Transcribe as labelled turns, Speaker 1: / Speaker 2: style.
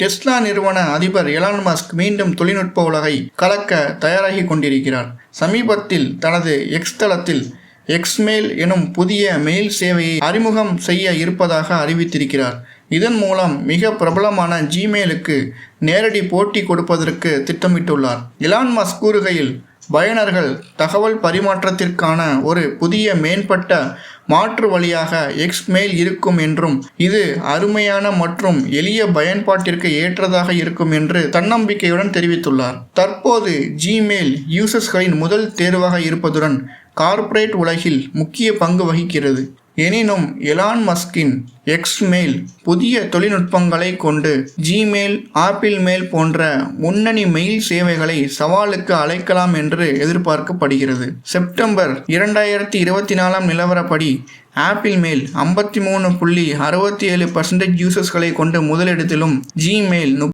Speaker 1: Tesla நிறுவன அதிபர் Elon Musk மீண்டும் தொழில்நுட்ப உலகை கலக்க தயாராகி கொண்டிருக்கிறார். சமீபத்தில் தனது எக்ஸ் தளத்தில் எக்ஸ்மெயில் எனும் புதிய மெயில் சேவையை அறிமுகம் செய்ய இருப்பதாக அறிவித்திருக்கிறார். இதன் மூலம் மிக பிரபலமான ஜிமெயிலுக்கு நேரடி போட்டி கொடுப்பதற்கு திட்டமிட்டுள்ளார். எலான் மஸ்க் கூறுகையில், பயனர்கள் தகவல் பரிமாற்றத்திற்கான ஒரு புதிய மேம்பட்ட மாற்று வழியாக எக்ஸ்மெயில் இருக்கும் என்றும் இது அருமையான மற்றும் எளிய பயன்பாட்டிற்கு ஏற்றதாக இருக்கும் என்று தன்னம்பிக்கையுடன் தெரிவித்துள்ளார். தற்போது ஜிமெயில் யூசர்ஸ்களின் முதல் தேர்வாக இருப்பதுடன் கார்ப்பரேட் உலகில் முக்கிய பங்கு வகிக்கிறது. எனினும் எலான் மஸ்கின் எக்ஸ்மெயில் புதிய தொழில்நுட்பங்களை கொண்டு ஜிமெயில், ஆப்பிள் மெயில் போன்ற முன்னணி மெயில் சேவைகளை சவாலுக்கு அழைக்கலாம் என்று எதிர்பார்க்கப்படுகிறது. செப்டம்பர் 2024 நிலவரப்படி ஆப்பிள் மெயில் 53.67% யூசர்ஸ்களை கொண்டு முதலிடத்திலும், ஜிமெயில்